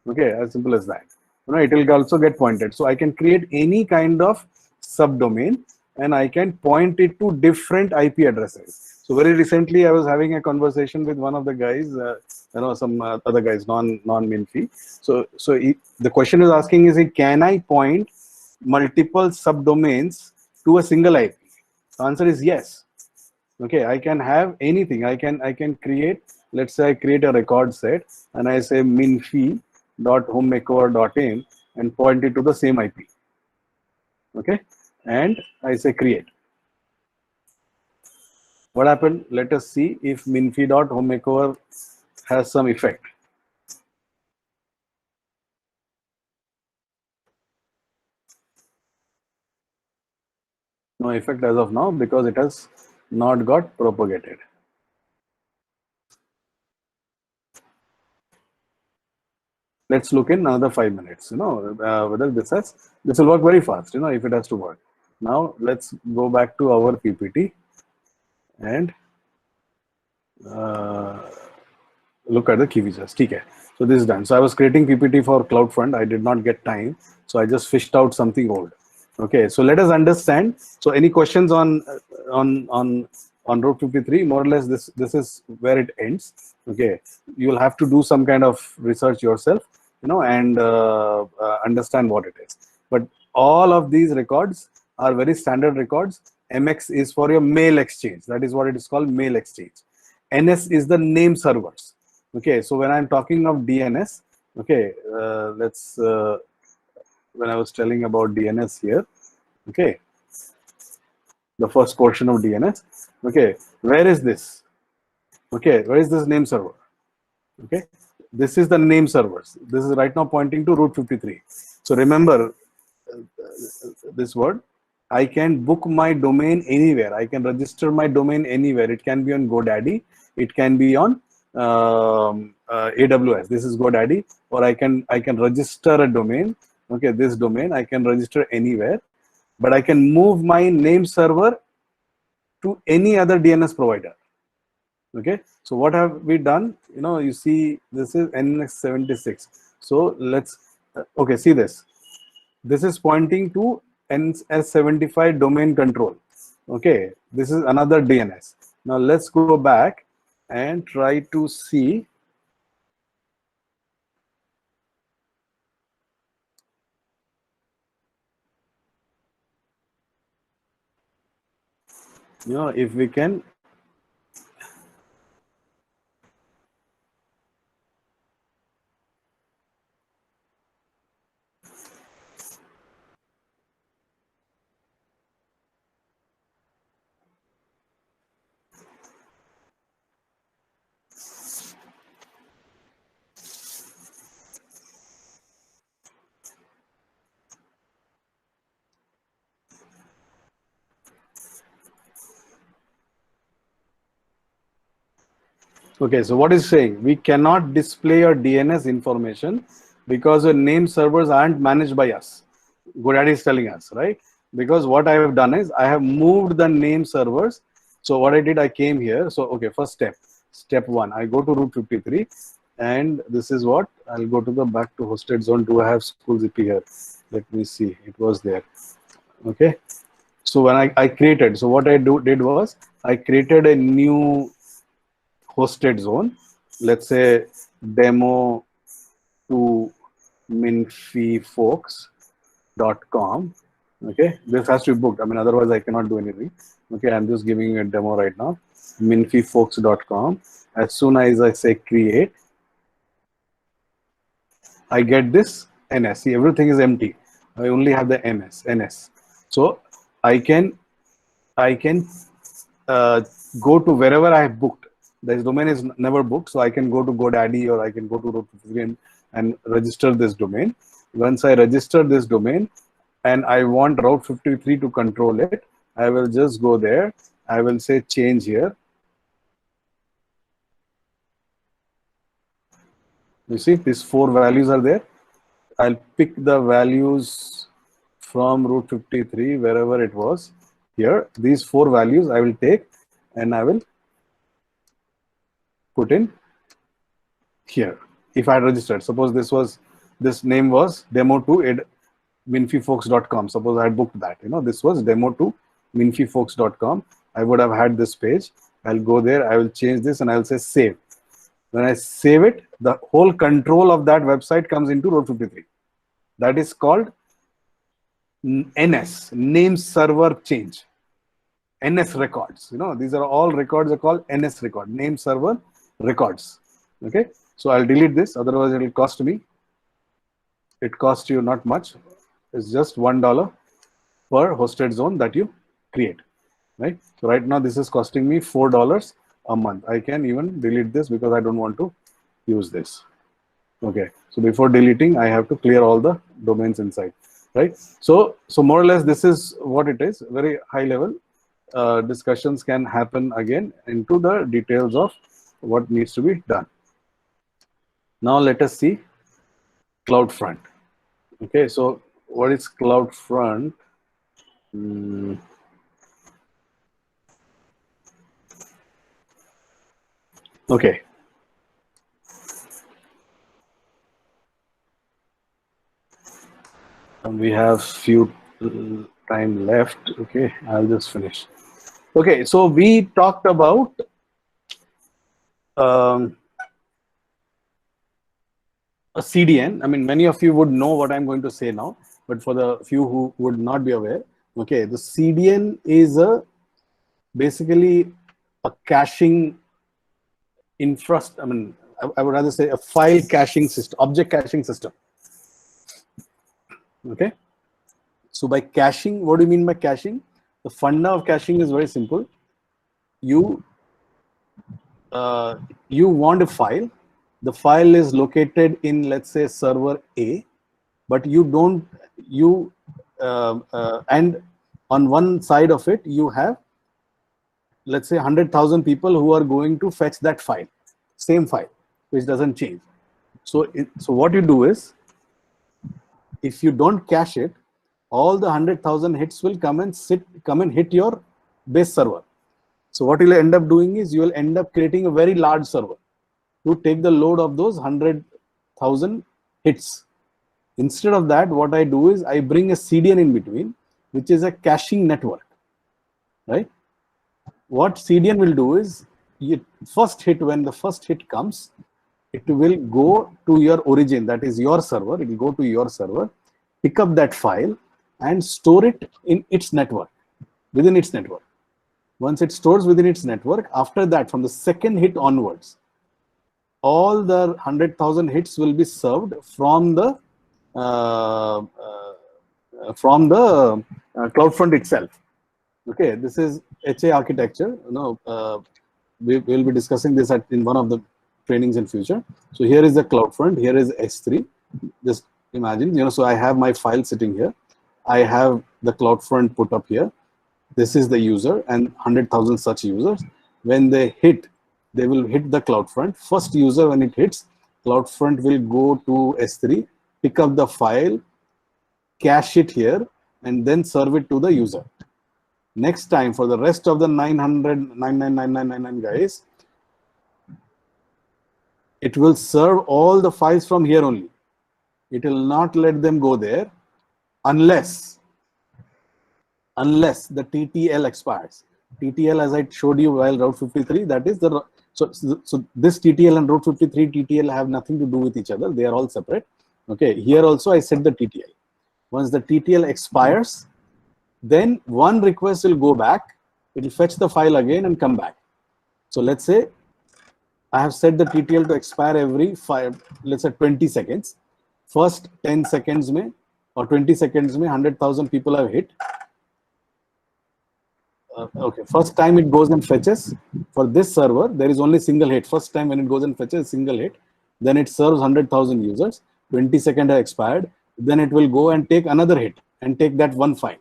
Okay, as simple as that. It will also get pointed. So I can create any kind of subdomain and I can point it to different IP addresses. So very recently, I was having a conversation with one of the guys, some other guys, non-Minfi. So the question is asking is, can I point multiple subdomains to a single IP? The answer is yes. Okay, I can have anything. I can create, let's say I create a record set and I say minfi.homemakeover.in and point it to the same IP. Okay, and I say create. What happened? Let us see if minfi.homemakeover has some effect. No effect as of now because it has not got propagated. Let's look in another 5 minutes, whether this will work very fast, if it has to work. Now let's go back to our PPT and look at the key features. Okay. So this is done. So I was creating PPT for CloudFront. I did not get time. So I just fished out something old. Okay. So let us understand. So any questions on Route 53? More or less, this is where it ends. Okay. You will have to do some kind of research yourself, and understand what it is. But all of these records are very standard records. MX is for your mail exchange. That is what it is called, mail exchange. NS is the name servers. Okay, so when I'm talking of DNS, okay, when I was telling about DNS here, okay, the first portion of DNS, okay, where is this? Okay, where is this name server? Okay, this is the name servers. This is right now pointing to Route 53. So remember this word. I can book my domain anywhere. I can register my domain anywhere. It can be on GoDaddy. It can be on AWS. This is GoDaddy. Or I can register a domain. Okay, this domain I can register anywhere, but I can move my name server to any other DNS provider. Okay, so what have we done? You see, this is NS76. So let's okay, see this. This is pointing to NS75 domain control. Okay, this is another DNS. Now let's go back and try to see. If we can. Okay, so what is saying? We cannot display your DNS information because your name servers aren't managed by us. GoDaddy is telling us, right? Because what I have done is I have moved the name servers. So what I did, I came here. So, okay, first step one, I go to Route 53 and this is what I'll go to the back to hosted zone. Do I have school ZP here? Let me see. It was there. Okay. So when I created, so what I did was I created a new hosted zone. Let's say demo to minfifolks.com. Okay, this has to be booked. I mean, otherwise I cannot do anything. Okay, I'm just giving you a demo right now. minfifolks.com. As soon as I say create, I get this NS. See, everything is empty. I only have the NS. So I can go to wherever I have booked. This domain is never booked, so I can go to GoDaddy or I can go to Route 53 and register this domain. Once I register this domain and I want Route 53 to control it, I will just go there. I will say change here. You see, these 4 values are there. I'll pick the values from Route 53, wherever it was. Here, these 4 values I will take and I will put in here. If I had registered, suppose this name was demo2minfifolks.com. Suppose I had booked that, this was demo2minfifolks.com. I would have had this page. I'll go there, I will change this and I'll say save. When I save it, the whole control of that website comes into Route 53. That is called NS, name server change. NS records. These are all records are called NS record, name server records. Okay, so I'll delete this, otherwise it will cost me. It costs you not much. It's just $1 per hosted zone that you create. Right. So right now this is costing me $4 a month. I can even delete this because I don't want to use this. Okay, so before deleting, I have to clear all the domains inside, right? So more or less, this is what it is. Very high level discussions can happen again into the details of what needs to be done. Now let us see CloudFront. Okay, so what is CloudFront? Okay. And we have few time left. Okay, I'll just finish. Okay, so we talked about a CDN. I mean, many of you would know what I'm going to say now, but for the few who would not be aware, okay, the CDN is basically a caching infrastructure. I mean, I would rather say a file caching system, object caching system. Okay, so by caching, what do you mean by caching? The funda of caching is very simple. You want a file. The file is located in, let's say, server A, but and on one side of it you have, let's say, 100,000 people who are going to fetch that file, same file, which doesn't change. So what you do is, if you don't cache it, all the 100,000 hits will come and hit your base server. So what you'll end up doing is you will end up creating a very large server to take the load of those 100,000 hits. Instead of that, what I do is I bring a CDN in between, which is a caching network, right? What CDN will do is, when the first hit comes, it will go to your origin, that is your server. It will go to your server, pick up that file and store it in its network, within its network. Once it stores within its network, after that, from the second hit onwards, all the 100,000 hits will be served from the CloudFront itself. Okay, this is HA architecture. We will be discussing this in one of the trainings in future. So here is the CloudFront. Here is S3. Just imagine, so I have my file sitting here. I have the CloudFront put up here. This is the user and 100,000 such users. When they will hit the CloudFront. First user, when it hits, CloudFront will go to S3, pick up the file, cache it here, and then serve it to the user. Next time, for the rest of the 999 guys, it will serve all the files from here only. It will not let them go there unless the TTL expires. TTL, as I showed you while Route 53, that is the so this TTL and Route 53 TTL have nothing to do with each other. They are all separate. Okay, here also I set the TTL. Once the TTL expires, then one request will go back. It will fetch the file again and come back. So let's say I have set the TTL to expire every 20 seconds. First 10 seconds or 20 seconds, 100,000 people have hit. Okay, first time it goes and fetches. For this server, there is only single hit. First time when it goes and fetches single hit, then it serves 100,000 users. 20 seconds have expired. Then it will go and take another hit and take that one file,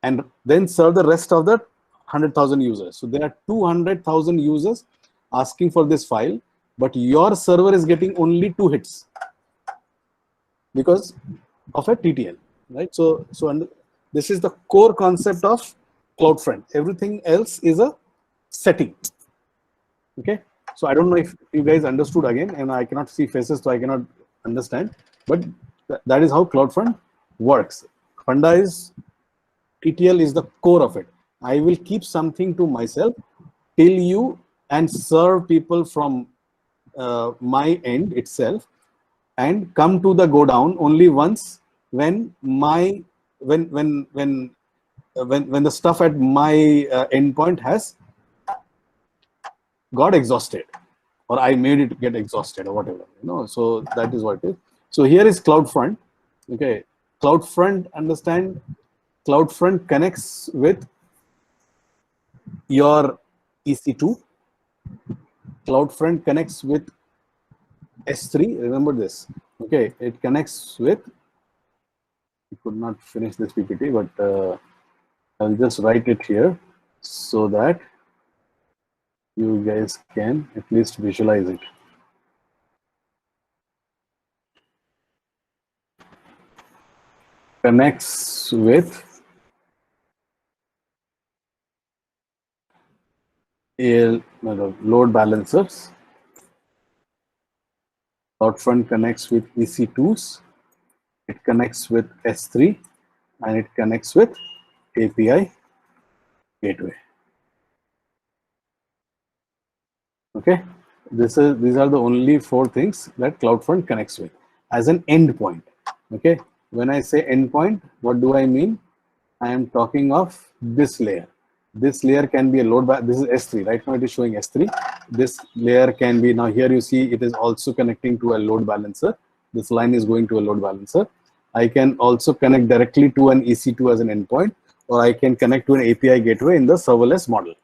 and then serve the rest of the 100,000 users. So there are 200,000 users asking for this file, but your server is getting only 2 hits because of a TTL, right? So this is the core concept of CloudFront. Everything else is a setting. Okay, so I don't know if you guys understood again, and I cannot see faces, so I cannot understand. But that is how CloudFront works. Funda is TTL is the core of it. I will keep something to myself till you and serve people from my end itself, and come to the go down only once when my when the stuff at my endpoint has got exhausted, or I made it get exhausted, or whatever, you know. So that is what it is. So here is CloudFront. Okay, CloudFront, understand, CloudFront connects with your EC2. CloudFront connects with S3. Remember this. Okay, it connects with. I could not finish this PPT, but I'll just write it here so that you guys can at least visualize it. Connects with load balancers. CloudFront connects with EC2s. It connects with S3, and it connects with API gateway. Okay, these are the only 4 things that CloudFront connects with as an endpoint. Okay, when I say endpoint, what do I mean? I am talking of this layer. This layer can be a load this is S3. Right now it is showing S3. This layer can be, now here you see it is also connecting to a load balancer. This line is going to a load balancer. I can also connect directly to an EC2 as an endpoint, or I can connect to an API gateway in the serverless model.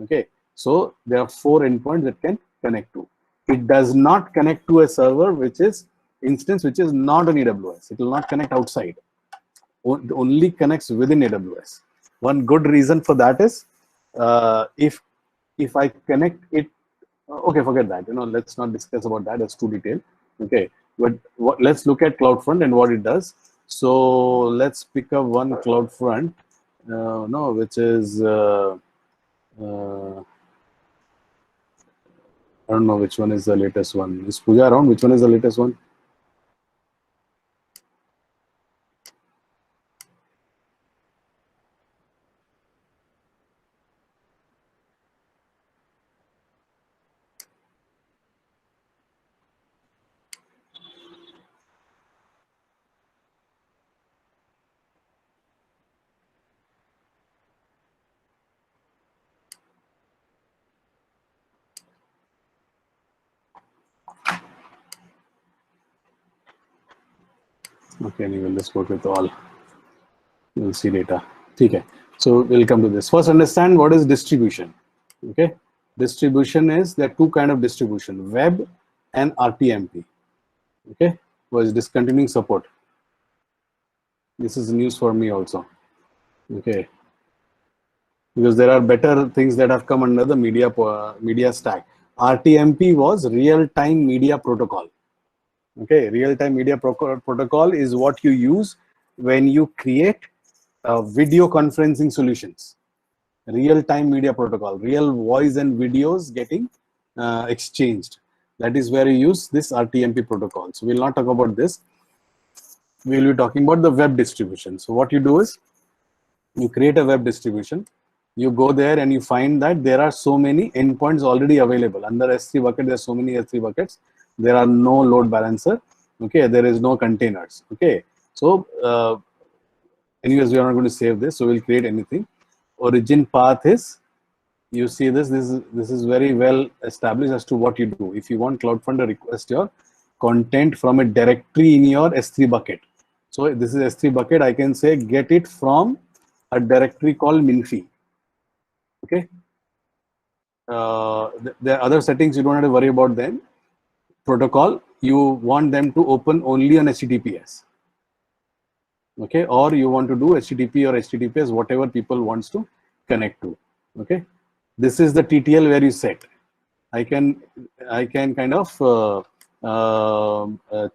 Okay, so there are 4 endpoints that can connect to. It does not connect to a server which is instance which is not an AWS. It will not connect outside. It only connects within AWS. One good reason for that is if I connect it, okay, forget that. You know, let's not discuss about that. That's too detailed. Okay, but let's look at CloudFront and what it does. So let's pick up one CloudFront, which is I don't know which one is the latest one. Is Pooja around? Which one is the latest one? Okay, and you will just go with all. You will see data. Okay, so we'll come to this. First, understand what is distribution. Okay, distribution is there are 2 kinds of distribution: web and RTMP. Okay, was discontinuing support. This is news for me also. Okay, because there are better things that have come under the media stack. RTMP was real-time media protocol. Okay, real-time media protocol is what you use when you create video conferencing solutions. Real-time media protocol, real voice and videos getting exchanged. That is where you use this RTMP protocol. So we'll not talk about this. We'll be talking about the web distribution. So what you do is you create a web distribution. You go there and you find that there are so many endpoints already available. Under S3 bucket, there are so many S3 buckets. There are no load balancer. Okay, there is no containers. Okay, so anyways, we are not going to save this, so we'll create anything. Origin path is, you see this is very well established as to what you do. If you want CloudFront to request your content from a directory in your S3 bucket. So this is S3 bucket. I can say get it from a directory called Minfi. Okay. The other settings you don't have to worry about them. Protocol, you want them to open only on HTTPS. Okay, or you want to do HTTP or HTTPS, whatever people wants to connect to. Okay, this is the TTL where you set. I can kind of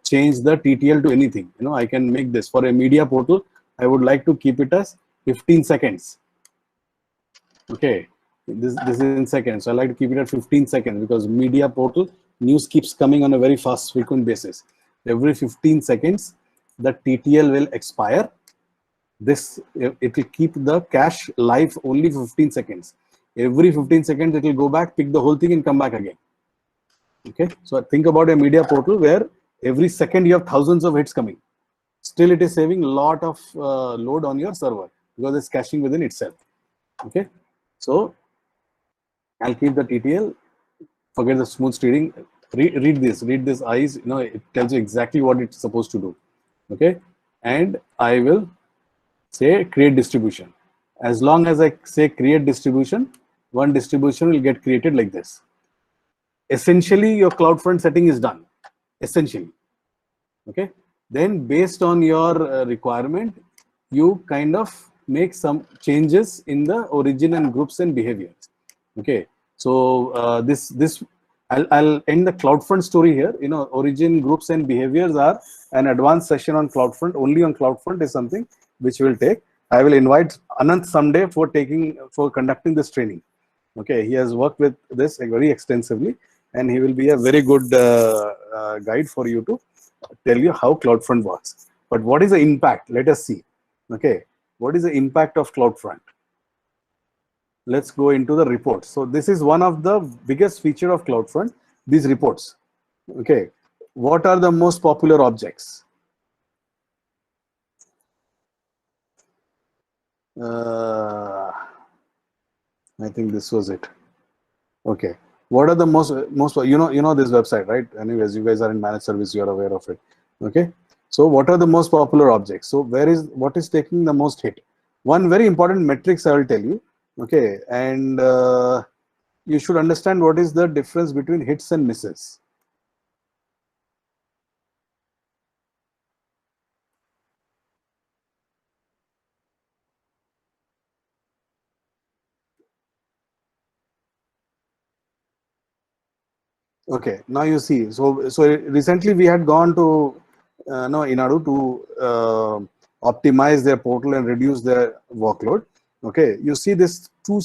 change the TTL to anything. You know, I can make this for a media portal. I would like to keep it as 15 seconds. Okay, this is in seconds. So I like to keep it at 15 seconds because media portal news keeps coming on a very fast, frequent basis. Every 15 seconds, the TTL will expire. This it will keep the cache live only for 15 seconds. Every 15 seconds, it will go back, pick the whole thing, and come back again. Okay, so think about a media portal where every second you have thousands of hits coming. Still, it is saving a lot of load on your server because it's caching within itself. Okay, so I'll keep the TTL. Forget the smooth steering. Read this eyes. You know, it tells you exactly what it's supposed to do. Okay, and I will say create distribution. As long as I say create distribution, one distribution will get created like this. Essentially, your CloudFront setting is done. Essentially, okay. Then based on your requirement, you kind of make some changes in the origin and groups and behaviors. Okay, so I'll end the CloudFront story here. You know, origin, groups, and behaviors are an advanced session on CloudFront. Only on CloudFront is something which will take. I will invite Anant someday for conducting this training. Okay, he has worked with this very extensively, and he will be a very good guide for you to tell you how CloudFront works. But what is the impact? Let us see. Okay, what is the impact of CloudFront? Let's go into the reports. So this is one of the biggest feature of CloudFront, these reports. Okay, what are the most popular objects? I think this was it. Okay, what are the most you know this website, right? Anyways, you guys are in managed service, you are aware of it. Okay, so what are the most popular objects? So what is taking the most hit? One very important metrics I will tell you. Okay, and you should understand what is the difference between hits and misses. Okay, now you see. So recently we had gone to Inadu to optimize their portal and reduce their workload. Okay, you see this two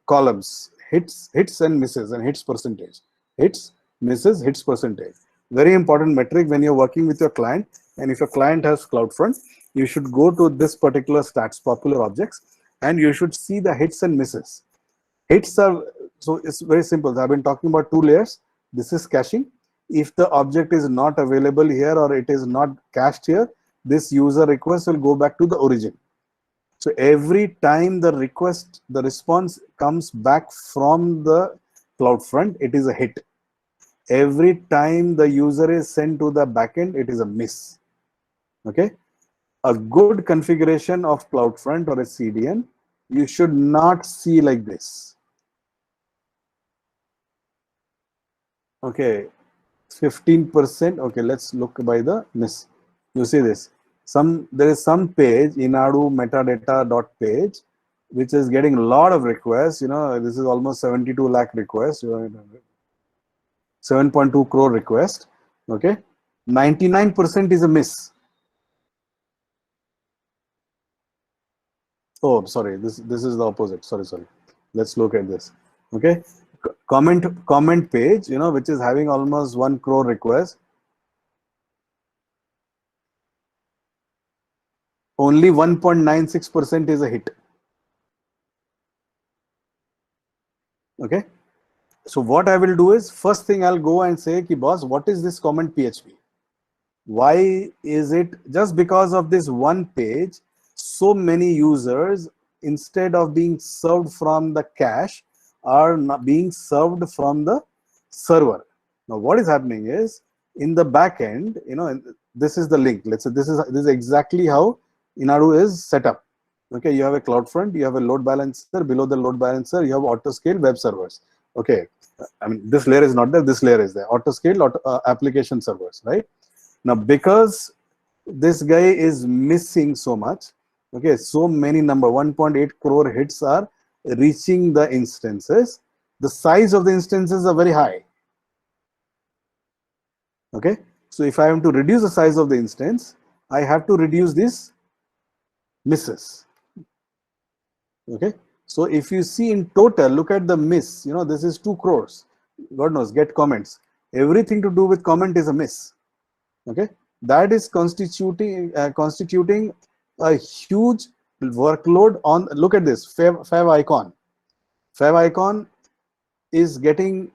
columns: hits and misses, and hits percentage. Hits, misses, hits percentage. Very important metric when you're working with your client. And if your client has CloudFront, you should go to this particular stats popular objects, and you should see the hits and misses. Hits are, so it's very simple. I've been talking about two layers. This is caching. If the object is not available here or it is not cached here, this user request will go back to the origin. So every time the response comes back from the CloudFront, it is a hit. Every time the user is sent to the backend, it is a miss. Okay. A good configuration of CloudFront or a CDN, you should not see like this. Okay, 15%. Okay, let's look by the miss. You see this. There is some page, Inadu metadata.page, which is getting a lot of requests. You know, this is almost 72 lakh requests. 7.2 crore request. Okay, 99% is a miss. Oh, sorry. This is the opposite. Sorry. Let's look at this. Okay, comment page. You know, which is having almost 1 crore requests. Only 1.96% is a hit. Okay. So what I will do is, first thing I'll go and say, ki boss, what is this comment PHP? Why is it just because of this one page, so many users, instead of being served from the cache, are not being served from the server? Now, what is happening is, in the back end, you know, this is the link. Let's say this is exactly how Inadu is set up. Okay, you have a CloudFront, you have a load balancer. Below the load balancer, you have Autoscale web servers. Okay, I mean, this layer is not there, this layer is there. Autoscale application servers, right? Now, because this guy is missing so much, okay, so many number, 1.8 crore hits are reaching the instances. The size of the instances are very high. Okay, so if I am to reduce the size of the instance, I have to reduce these misses. Okay, so if you see in total, look at the miss, you know, this is 2 crores. God knows, get comments. Everything to do with comment is a miss. Okay, that is constituting a huge workload on. Look at this favicon. Favicon is getting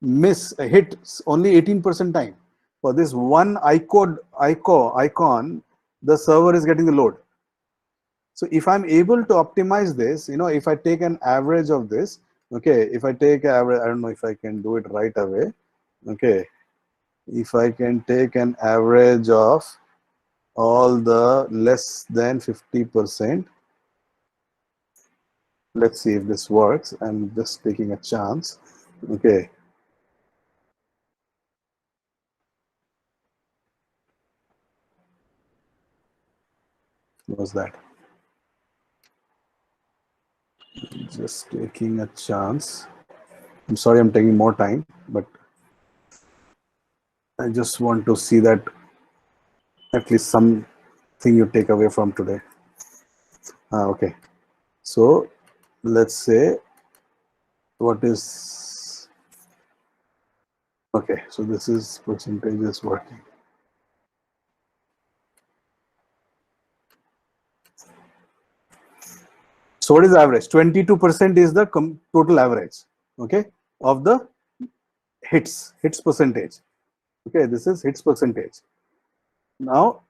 hits only 18% time. For this one icon, the server is getting the load. So if I'm able to optimize this, you know, if I take an average of this, okay, if I take average, I don't know if I can do it right away. Okay, if I can take an average of all the less than 50%, let's see if this works. I'm just taking a chance. Okay, what was that? Just taking a chance. I'm sorry I'm taking more time, but I just want to see that at least something you take away from today. Okay, so let's say what is, okay, so this is percentage is working. So what is average? 22% is the total average, okay, of the hits percentage. Okay, this is hits percentage. Now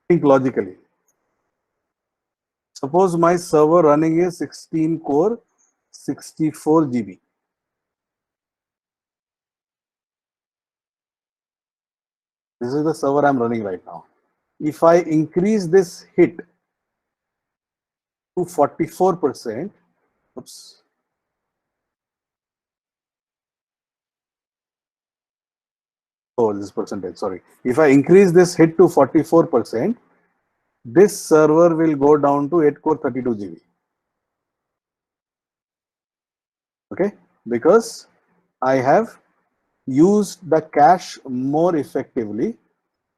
think logically. Suppose my server running is 16 core, 64 GB. This is the server I'm running right now. If I increase this hit to 44%, oops. Oh, this percentage, sorry. If I increase this hit to 44%, this server will go down to 8 core 32 GB. Okay, because I have used the cache more effectively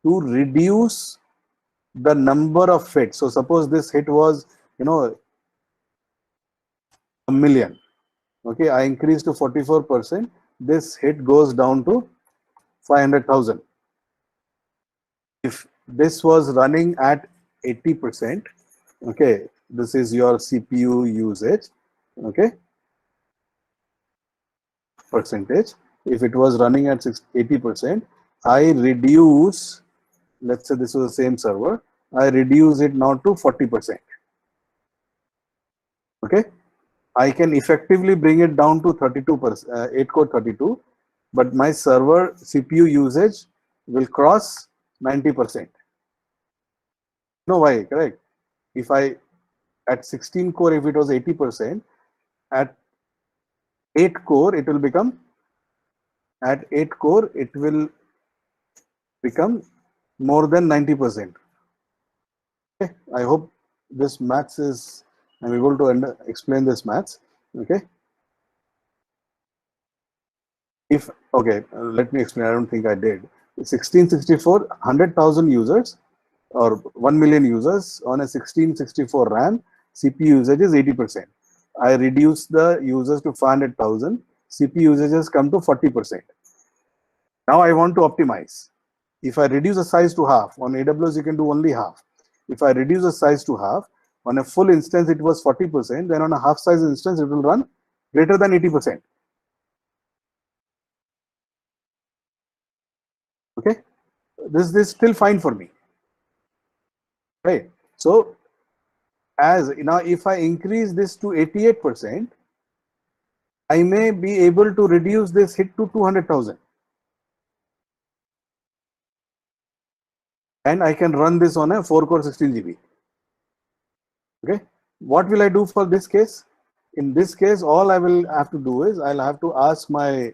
to reduce the number of hits. So suppose this hit was, you know, a million. Okay, I increased to 44%. This hit goes down to 500,000. If this was running at 80%, okay, this is your CPU usage, okay, percentage. If it was running at 80%, I reduce, let's say this was the same server, I reduce it now to 40%. Okay, I can effectively bring it down to 32%, 8 core 32, but my server CPU usage will cross 90%. No, why? Correct. If I at 16 core, if it was 80%, at 8 core, it will become, at 8 core, it will become more than 90%. Okay, I hope this maths is, I'm able to explain this maths. Okay. If, okay, let me explain. I don't think I did. 1664, 100,000 users or 1 million users on a 1664 RAM, CPU usage is 80%. I reduce the users to 500,000, CPU usage has come to 40%. Now I want to optimize. If I reduce the size to half, on AWS you can do only half. If I reduce the size to half, on a full instance it was 40%, then on a half size instance it will run greater than 80%. Okay, this is still fine for me, right? So as now, if I increase this to 88%, I may be able to reduce this hit to 200,000. and I can run this on a 4-core 16 GB. Okay, what will I do for this case? In this case, all I will have to do is I'll have to ask my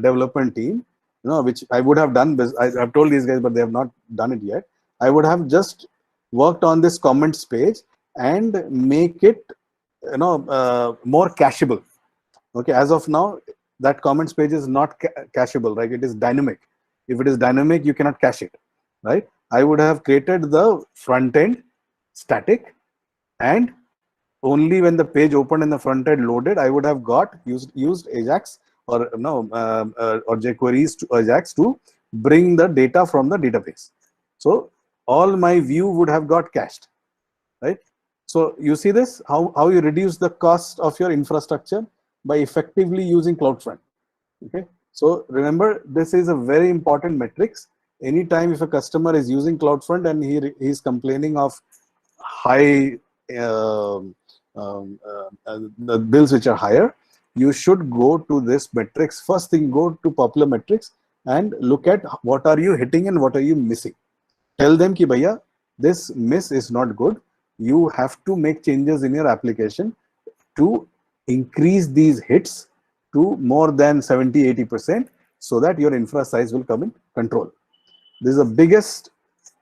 development team, which I would have done. I've told these guys, but they have not done it yet. I would have just worked on this comments page and make it, more cacheable. Okay, as of now, that comments page is not cacheable, right? It is dynamic. If it is dynamic, you cannot cache it, right? I would have created the front end static, and only when the page opened and the front end loaded, I would have used Ajax or or jQuery's to Ajax to bring the data from the database. So all my view would have got cached, right? So you see this, how you reduce the cost of your infrastructure by effectively using CloudFront. Okay, so remember, this is a very important metrics. Anytime if a customer is using CloudFront and he's complaining of high the bills which are higher, you should go to this metrics. First thing, go to popular metrics and look at what are you hitting and what are you missing. Tell them ki bhaiya, this miss is not good. You have to make changes in your application to increase these hits to more than 70-80% so that your infra size will come in control. This is the biggest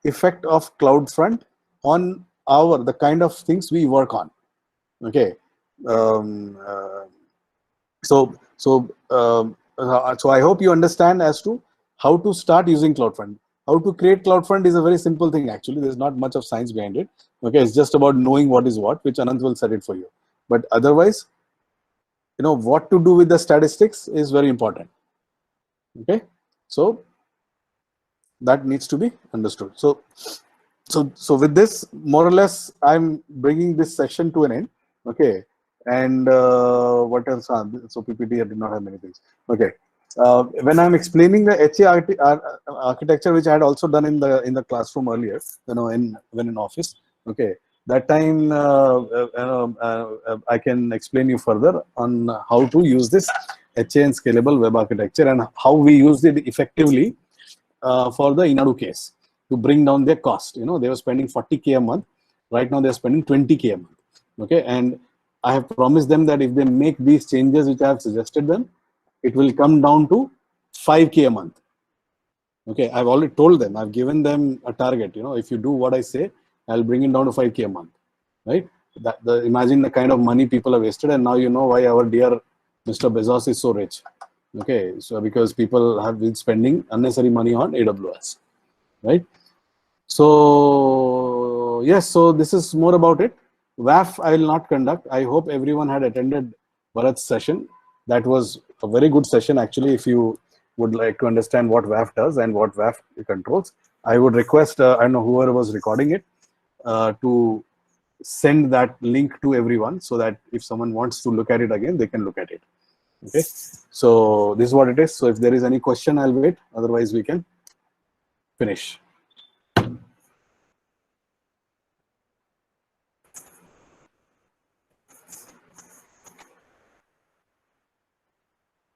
effect of CloudFront on the kind of things we work on. Okay, so I hope you understand as to how to start using CloudFront. How to create CloudFront is a very simple thing. Actually, there's not much of science behind it. Okay, it's just about knowing what is what, which Anant will set it for you. But otherwise, what to do with the statistics is very important. Okay, so that needs to be understood. So with this, more or less, I'm bringing this session to an end. Okay, and what else? So PPT, I did not have many things. Okay, when I'm explaining the HA architecture, which I had also done in the classroom earlier, when in office. Okay, that time I can explain you further on how to use this HA and scalable web architecture and how we used it effectively for the Inadu case to bring down their cost. They were spending 40K a month. Right now they're spending 20K a month. Okay, and I have promised them that if they make these changes which I have suggested them, it will come down to 5K a month. Okay, I've already told them, I've given them a target. If you do what I say, I'll bring it down to 5K a month. Right? Imagine the kind of money people have wasted, and now you know why our dear Mr. Bezos is so rich. Okay, so because people have been spending unnecessary money on AWS. Right? So yes, so this is more about it. WAF I will not conduct. I hope everyone had attended Bharat's session. That was a very good session actually. If you would like to understand what WAF does and what WAF controls, I would request I don't know whoever was recording it to send that link to everyone so that if someone wants to look at it again, they can look at it. Okay, so this is what it is. So if there is any question, I'll wait. Otherwise, we can finish.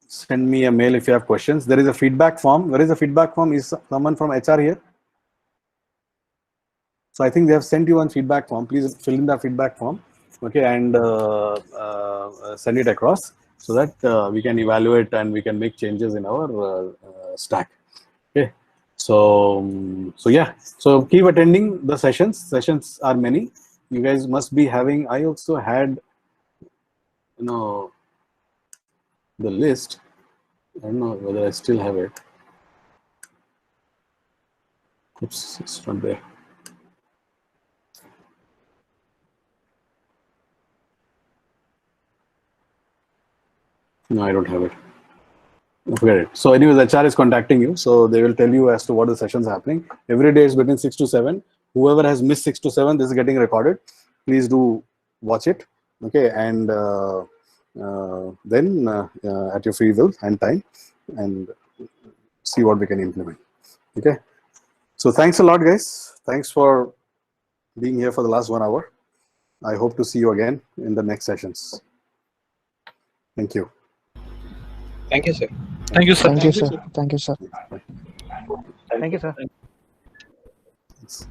Send me a mail if you have questions. There is a feedback form. Where is the feedback form? Is someone from HR here? So I think they have sent you one feedback form. Please fill in the feedback form, okay, and send it across so that we can evaluate and we can make changes in our stack. Okay, so yeah, so keep attending the sessions. Sessions are many. You guys must be having. I also had, the list. I don't know whether I still have it. Oops, it's not there. No, I don't have it. Forget it. So anyways, HR is contacting you. So they will tell you as to what the sessions are happening. Every day is between 6 to 7. Whoever has missed 6 to 7, this is getting recorded. Please do watch it. Okay. And then at your free will and time, and see what we can implement. Okay. So thanks a lot, guys. Thanks for being here for the last 1 hour. I hope to see you again in the next sessions. Thank you. Thank you, sir. Thank you, sir. Thank you, sir. Thank you, sir. Thank you, sir. Thanks.